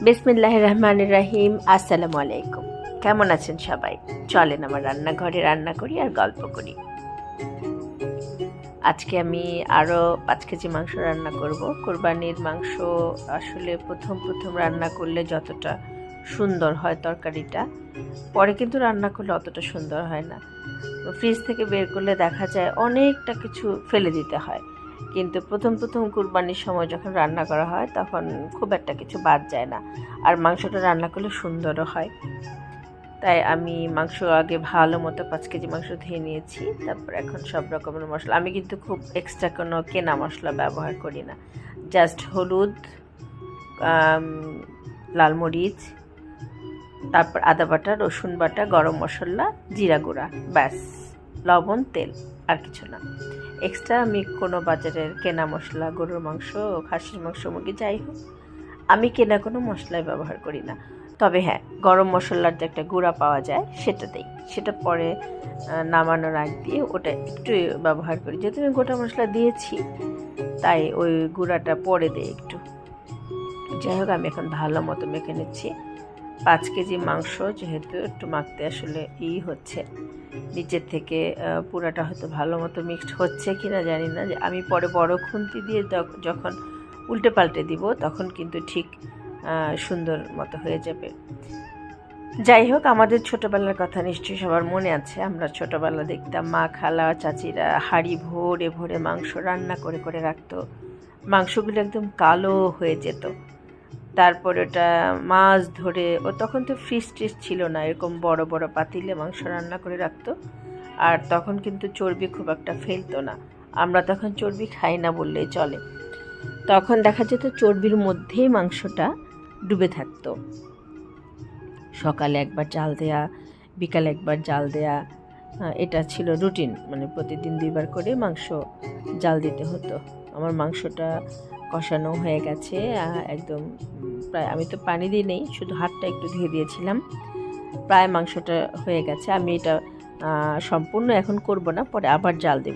বিসমিল্লাহির রহমানির রহিম। আসসালামু আলাইকুম। কেমন আছেন সবাই? চলেন আমার রান্নাঘরে রান্না করি আর গল্প করি। আজকে আমি আরও 5 কেজি মাংস রান্না করব। কোরবানির মাংস আসলে প্রথম রান্না করলে যতটা সুন্দর হয় তরকারিটা, পরে কিন্তু রান্না করলে অতটা সুন্দর হয় না। ফ্রিজ থেকে বের করলে দেখা যায় অনেকটা কিছু ফেলে দিতে হয়, কিন্তু প্রথম কুরবানির সময় যখন রান্না করা হয় তখন খুব একটা কিছু বাদ যায় না, আর মাংসটা রান্না করলে সুন্দরও হয়। তাই আমি মাংস আগে ভালো মতো 5 কেজি মাংস ধুয়ে নিয়েছি। তারপর এখন সব রকমের মশলা, আমি কিন্তু খুব এক্সট্রা কোনো কেনা মশলা ব্যবহার করি না। জাস্ট হলুদ, লাল মরিচ, তারপর আদা বাটা, রসুন বাটা, গরম মশলা, জিরা গুঁড়া, ব্যাস, লবণ, তেল, আর কিছু না। এক্সট্রা আমি কোনো বাজারের কেনা মশলা, গরুর মাংস, খাসির মাংস, মুরগি যাই হোক, আমি কেনা কোনো মশলাই ব্যবহার করি না। তবে হ্যাঁ, গরম মশলার যে একটা গুঁড়া পাওয়া যায় সেটা দেই, সেটা পরে নামানোর আগ দিয়ে ওটা একটু ব্যবহার করি। যেহেতু আমি গোটা মশলা দিয়েছি তাই ওই গুঁড়াটা পরে দিই একটু। যাই হোক, আমি এখন ভালো মতো মেখে নিচ্ছি। 5 কেজি মাংস যেহেতু একটু মাখতে আসলে হচ্ছে, নিচের থেকে পুরাটা হয়তো ভালো মতো মিক্সড হচ্ছে কি না জানি না। যে আমি পরে বড় খুন্তি দিয়ে যখন উল্টে পাল্টে দিব তখন কিন্তু ঠিক সুন্দর মতো হয়ে যাবে। যাই হোক, আমাদের ছোটোবেলার কথা নিশ্চয়ই সবার মনে আছে। আমরা ছোটোবেলা দেখতাম মা, খালা, চাচিরা হাঁড়ি ভরে ভরে মাংস রান্না করে করে রাখতো। মাংসগুলো একদম কালো হয়ে যেত। তারপর ওটা মাছ ধরে, ও তখন তো ফ্রিজ ট্রিজ ছিল না, এরকম বড় বড় পাতিলে মাংস রান্না করে রাখতো। আর তখন কিন্তু চর্বি খুব একটা ফেলতো না, আমরা তখন চর্বি খাই না বললেই চলে। তখন দেখা যেত চর্বির মধ্যেই মাংসটা ডুবে থাকতো। সকালে একবার জাল দেয়া, বিকালে একবার জাল দেয়া, এটা ছিল রুটিন। মানে প্রতিদিন 2বার করে মাংস জাল দিতে হতো। আমার মাংসটা কষানো হয়ে গেছে একদম প্রায়। আমি তো পানি দিই নেই, শুধু হাতটা একটু ধুয়ে দিয়েছিলাম। প্রায় মাংসটা হয়ে গেছে। আমি এটা সম্পূর্ণ এখন করব না, পরে আবার জাল দেব।